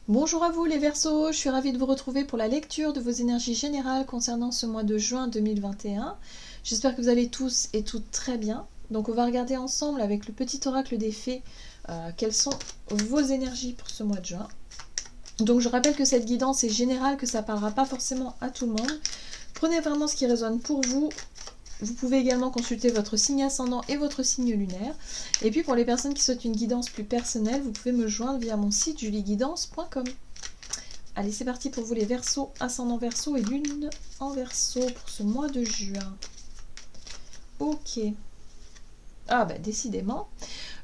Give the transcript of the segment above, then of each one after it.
Bonjour à vous les Verseaux, je suis ravie de vous retrouver pour la lecture de vos énergies générales concernant ce mois de juin 2021. J'espère que vous allez tous et toutes très bien. Donc on va regarder ensemble avec le petit oracle des fées quelles sont vos énergies pour ce mois de juin. Donc je rappelle que cette guidance est générale, que ça ne parlera pas forcément à tout le monde. Prenez vraiment ce qui résonne pour vous. Vous pouvez également consulter votre signe ascendant et votre signe lunaire. Et puis pour les personnes qui souhaitent une guidance plus personnelle, vous pouvez me joindre via mon site julieguidance.com. Allez, c'est parti pour vous les Verseaux, ascendant Verseau et lune en Verseau pour ce mois de juin. Ok. Ah bah décidément.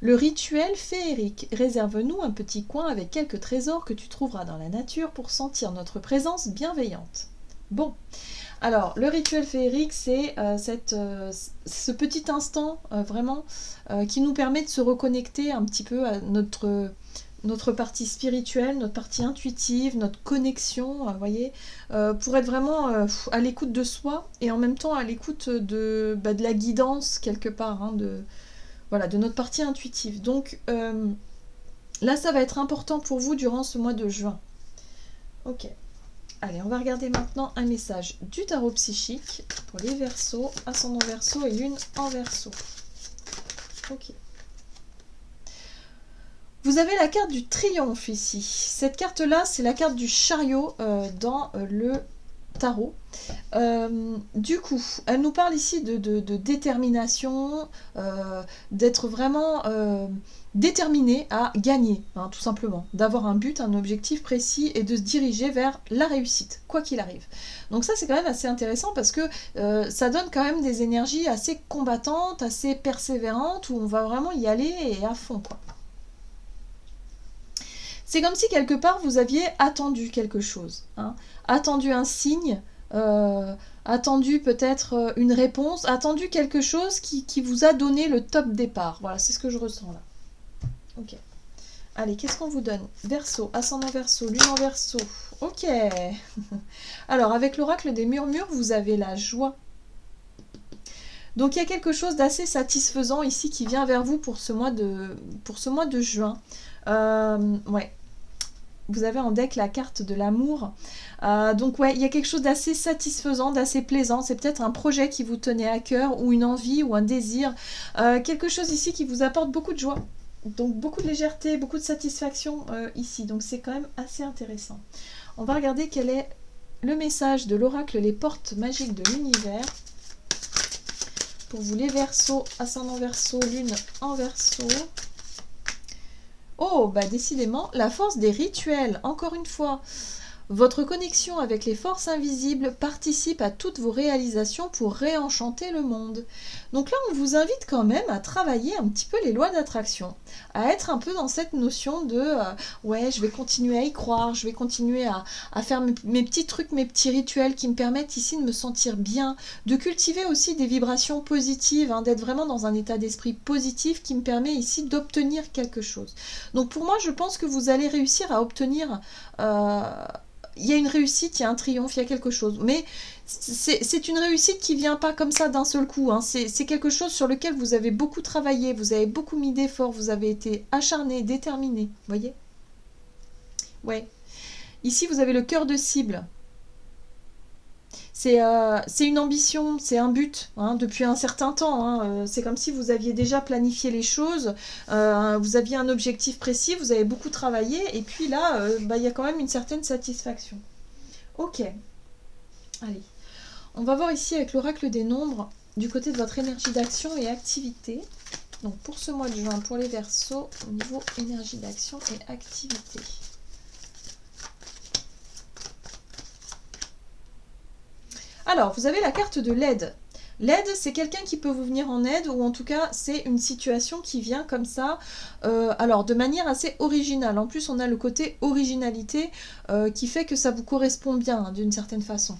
Le rituel féerique. Réserve-nous un petit coin avec quelques trésors que tu trouveras dans la nature pour sentir notre présence bienveillante. Bon. Alors, le rituel féerique, c'est ce petit instant vraiment qui nous permet de se reconnecter un petit peu à notre partie spirituelle, notre partie intuitive, notre connexion, vous voyez, pour être vraiment à l'écoute de soi et en même temps à l'écoute de la guidance quelque part, hein, de notre partie intuitive. Donc là, ça va être important pour vous durant ce mois de juin. Ok. Allez, on va regarder maintenant un message du tarot psychique pour les Verseaux, ascendant Verseau et lune en Verseau. Ok. Vous avez la carte du triomphe ici. Cette carte-là, c'est la carte du chariot dans le tarot. Du coup, elle nous parle ici de détermination, d'être vraiment déterminé à gagner, hein, tout simplement, d'avoir un but, un objectif précis et de se diriger vers la réussite, quoi qu'il arrive. Donc ça, c'est quand même assez intéressant parce que ça donne quand même des énergies assez combattantes, assez persévérantes, où on va vraiment y aller et à fond, quoi. C'est comme si quelque part vous aviez attendu quelque chose, hein, attendu un signe, attendu peut-être une réponse, attendu quelque chose qui vous a donné le top départ. Voilà, c'est ce que je ressens là. Ok. Allez, qu'est-ce qu'on vous donne? Verseau, ascendant Verseau, lune en Verseau. Ok. Alors, avec l'oracle des murmures, vous avez la joie. Donc, il y a quelque chose d'assez satisfaisant ici qui vient vers vous pour ce mois de juin. Ouais. Vous avez en deck la carte de l'amour. Donc ouais, il y a quelque chose d'assez satisfaisant, d'assez plaisant. C'est peut-être un projet qui vous tenait à cœur, ou une envie, ou un désir. Quelque chose ici qui vous apporte beaucoup de joie. Donc beaucoup de légèreté, beaucoup de satisfaction ici. Donc c'est quand même assez intéressant. On va regarder quel est le message de l'oracle Les Portes Magiques de l'Univers. Pour vous les Verseaux, ascendant Verseau, lune en Verseau. Oh, bah décidément, la force des rituels, encore une fois. Votre connexion avec les forces invisibles participe à toutes vos réalisations pour réenchanter le monde. Donc là, on vous invite quand même à travailler un petit peu les lois d'attraction, à être un peu dans cette notion de ouais, je vais continuer à y croire, je vais continuer à faire mes petits trucs, mes petits rituels qui me permettent ici de me sentir bien, de cultiver aussi des vibrations positives, hein, d'être vraiment dans un état d'esprit positif qui me permet ici d'obtenir quelque chose. Donc pour moi, je pense que vous allez réussir à obtenir... il y a une réussite, il y a un triomphe, il y a quelque chose. Mais c'est une réussite qui vient pas comme ça d'un seul coup, hein. C'est quelque chose sur lequel vous avez beaucoup travaillé, vous avez beaucoup mis d'efforts, vous avez été acharné, déterminé. Vous voyez? Ouais. Ici, vous avez le cœur de cible. C'est une ambition, c'est un but, hein, depuis un certain temps, hein. C'est comme si vous aviez déjà planifié les choses, vous aviez un objectif précis, vous avez beaucoup travaillé, et puis là, il y a quand même une certaine satisfaction. Ok, allez. On va voir ici avec l'oracle des nombres, du côté de votre énergie d'action et activité. Donc pour ce mois de juin, pour les Verseaux, au niveau énergie d'action et activité. Alors, vous avez la carte de l'aide. L'aide, c'est quelqu'un qui peut vous venir en aide, ou en tout cas, c'est une situation qui vient comme ça, alors de manière assez originale. En plus, on a le côté originalité qui fait que ça vous correspond bien, hein, d'une certaine façon.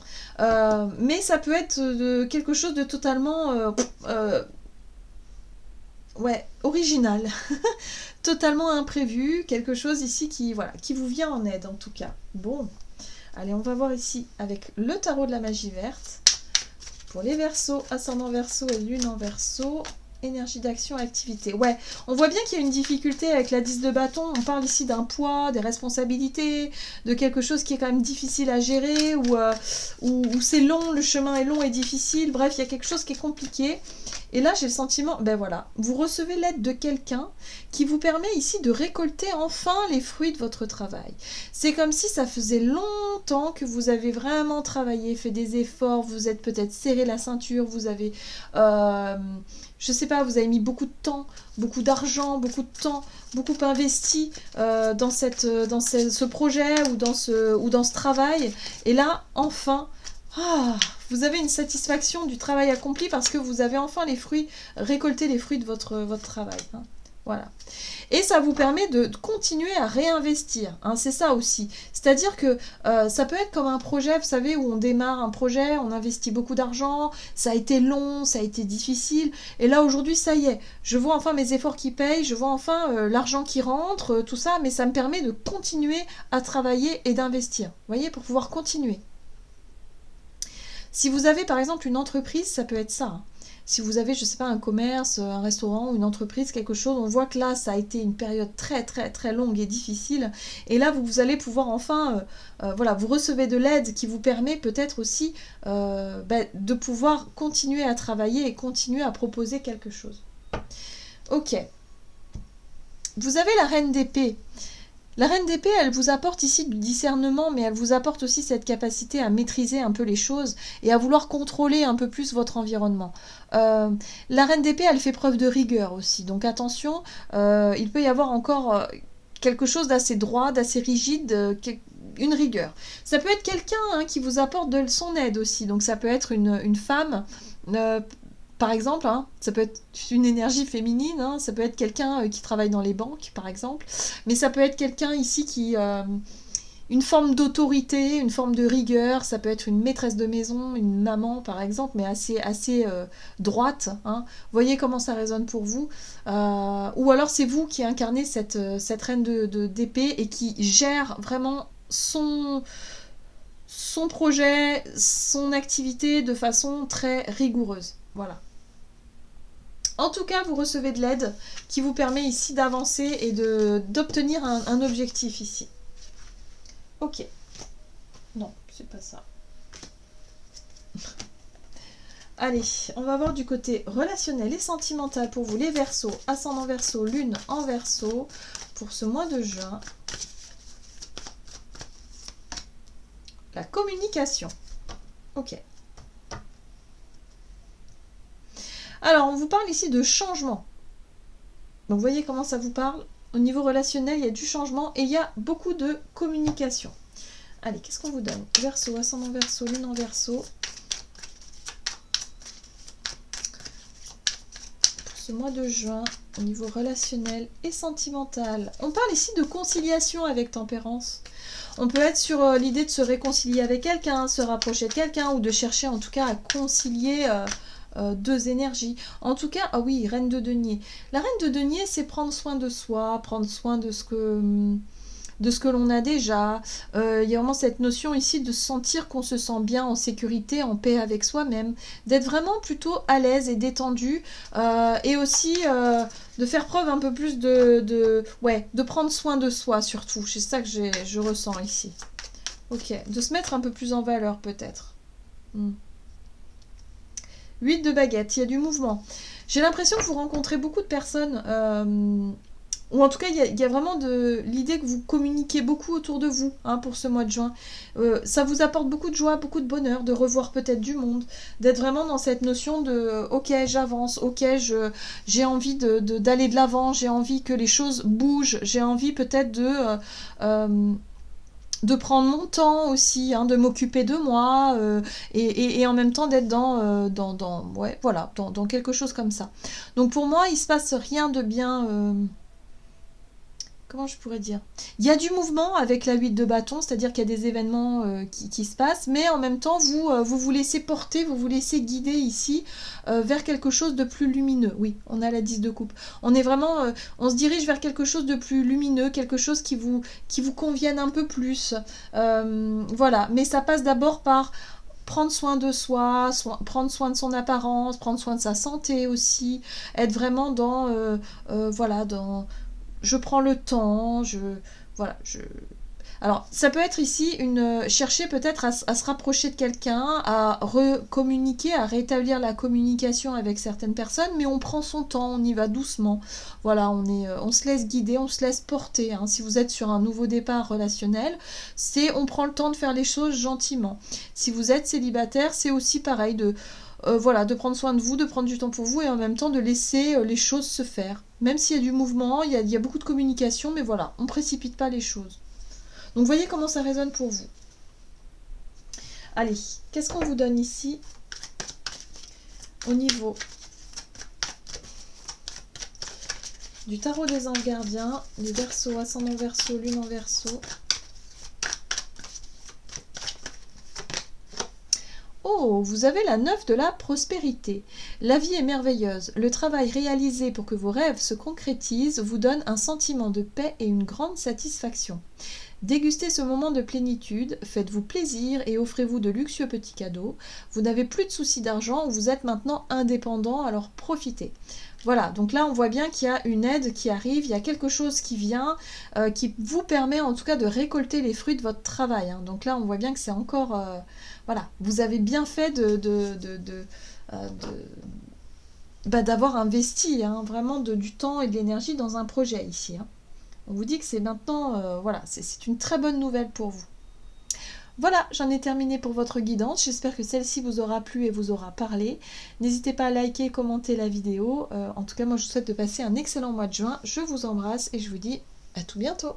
Mais ça peut être quelque chose de totalement... ouais, original. Totalement imprévu, quelque chose ici qui, voilà, qui vous vient en aide, en tout cas. Bon, allez, on va voir ici avec le tarot de la magie verte. Pour les Verseaux, ascendant Verseau et lune en Verseau. Énergie d'action, activité. Ouais, on voit bien qu'il y a une difficulté avec la 10 de bâton. On parle ici d'un poids, des responsabilités, de quelque chose qui est quand même difficile à gérer, ou c'est long, le chemin est long et difficile. Bref, il y a quelque chose qui est compliqué. Et là, j'ai le sentiment, ben voilà, vous recevez l'aide de quelqu'un qui vous permet ici de récolter enfin les fruits de votre travail. C'est comme si ça faisait longtemps que vous avez vraiment travaillé, fait des efforts, vous êtes peut-être serré la ceinture, vous avez, je sais pas, vous avez mis beaucoup de temps, beaucoup d'argent, beaucoup de temps, beaucoup investi dans ce projet ou dans ce travail. Et là, enfin, vous avez une satisfaction du travail accompli parce que vous avez enfin récolté les fruits de votre travail. Hein. Voilà. Et ça vous permet de continuer à réinvestir. Hein, c'est ça aussi. C'est-à-dire que ça peut être comme un projet, vous savez, où on démarre un projet, on investit beaucoup d'argent, ça a été long, ça a été difficile. Et là, aujourd'hui, ça y est, je vois enfin mes efforts qui payent, je vois enfin l'argent qui rentre, tout ça, mais ça me permet de continuer à travailler et d'investir. Vous voyez, pour pouvoir continuer. Si vous avez par exemple une entreprise, ça peut être ça. Hein. Si vous avez, je ne sais pas, un commerce, un restaurant, une entreprise, quelque chose, on voit que là, ça a été une période très très très longue et difficile. Et là, vous allez pouvoir enfin, voilà, vous recevez de l'aide qui vous permet peut-être aussi de pouvoir continuer à travailler et continuer à proposer quelque chose. Ok. Vous avez la reine d'épée. La reine d'épée, elle vous apporte ici du discernement, mais elle vous apporte aussi cette capacité à maîtriser un peu les choses et à vouloir contrôler un peu plus votre environnement. La reine d'épée, elle fait preuve de rigueur aussi, donc attention, il peut y avoir encore quelque chose d'assez droit, d'assez rigide, une rigueur. Ça peut être quelqu'un qui vous apporte de son aide aussi, donc ça peut être une femme... par exemple, hein, ça peut être une énergie féminine, hein, ça peut être quelqu'un qui travaille dans les banques, par exemple, mais ça peut être quelqu'un ici qui... une forme d'autorité, une forme de rigueur, ça peut être une maîtresse de maison, une maman, par exemple, mais assez droite. Hein. Voyez comment ça résonne pour vous. Ou alors c'est vous qui incarnez cette reine d'épée et qui gère vraiment son projet, son activité de façon très rigoureuse. Voilà. En tout cas, vous recevez de l'aide qui vous permet ici d'avancer et d'obtenir un objectif ici. Ok. Non, c'est pas ça. Allez, on va voir du côté relationnel et sentimental pour vous, les Verseaux, ascendant Verseau, lune en Verseau, pour ce mois de juin. La communication. Ok. Alors, on vous parle ici de changement. Donc, vous voyez comment ça vous parle? Au niveau relationnel, il y a du changement et il y a beaucoup de communication. Allez, qu'est-ce qu'on vous donne? Verseau, ascendant Verseau, lune en Verseau. Pour ce mois de juin, au niveau relationnel et sentimental. On parle ici de conciliation avec Tempérance. On peut être sur l'idée de se réconcilier avec quelqu'un, se rapprocher de quelqu'un ou de chercher en tout cas à concilier... deux énergies. En tout cas, ah oui, reine de denier. La reine de denier, c'est prendre soin de soi, prendre soin de ce que l'on a déjà. Il y a vraiment cette notion ici de sentir qu'on se sent bien en sécurité, en paix avec soi-même, d'être vraiment plutôt à l'aise et détendu, et aussi de faire preuve un peu plus de prendre soin de soi surtout. C'est ça que je ressens ici. Ok, de se mettre un peu plus en valeur peut-être. 8 de baguette, il y a du mouvement. J'ai l'impression que vous rencontrez beaucoup de personnes, ou en tout cas, il y a vraiment l'idée que vous communiquez beaucoup autour de vous pour ce mois de juin. Ça vous apporte beaucoup de joie, beaucoup de bonheur, de revoir peut-être du monde, d'être vraiment dans cette notion de « ok, j'avance, ok, j'ai envie d'aller de l'avant, j'ai envie que les choses bougent, j'ai envie peut-être de prendre mon temps aussi, de m'occuper de moi, et en même temps d'être dans quelque chose comme ça. Donc pour moi, il se passe rien de bien... comment je pourrais dire? Il y a du mouvement avec la 8 de bâton, c'est-à-dire qu'il y a des événements qui se passent, mais en même temps, vous laissez porter, vous vous laissez guider ici vers quelque chose de plus lumineux. Oui, on a la 10 de coupe. On est vraiment, on se dirige vers quelque chose de plus lumineux, quelque chose qui vous convienne un peu plus. Voilà, mais ça passe d'abord par prendre soin de soi, prendre soin de son apparence, prendre soin de sa santé aussi, être vraiment dans, voilà, dans, je prends le temps, voilà, alors, ça peut être ici chercher peut-être à se rapprocher de quelqu'un, à recommuniquer, à rétablir la communication avec certaines personnes, mais on prend son temps, on y va doucement. Voilà, on se laisse guider, on se laisse porter. Hein. Si vous êtes sur un nouveau départ relationnel, on prend le temps de faire les choses gentiment. Si vous êtes célibataire, c'est aussi pareil voilà, de prendre soin de vous, de prendre du temps pour vous et en même temps de laisser les choses se faire. Même s'il y a du mouvement, il y a beaucoup de communication, mais voilà, on ne précipite pas les choses. Donc voyez comment ça résonne pour vous. Allez, qu'est-ce qu'on vous donne ici au niveau du tarot des anges gardiens, les Verseaux, ascendant Verseau, lune en Verseau. Oh, vous avez la 9 de la prospérité. La vie est merveilleuse. Le travail réalisé pour que vos rêves se concrétisent vous donne un sentiment de paix et une grande satisfaction. Dégustez ce moment de plénitude, faites-vous plaisir et offrez-vous de luxueux petits cadeaux. Vous n'avez plus de soucis d'argent, vous êtes maintenant indépendant, alors profitez. Voilà, donc là on voit bien qu'il y a une aide qui arrive, il y a quelque chose qui vient, qui vous permet en tout cas de récolter les fruits de votre travail. Hein. Donc là on voit bien que c'est encore... voilà, vous avez bien fait d'avoir investi hein, vraiment du temps et de l'énergie dans un projet ici. Hein. On vous dit que c'est maintenant, voilà, c'est une très bonne nouvelle pour vous. Voilà, j'en ai terminé pour votre guidance. J'espère que celle-ci vous aura plu et vous aura parlé. N'hésitez pas à liker et commenter la vidéo. En tout cas, moi, je vous souhaite de passer un excellent mois de juin. Je vous embrasse et je vous dis à tout bientôt.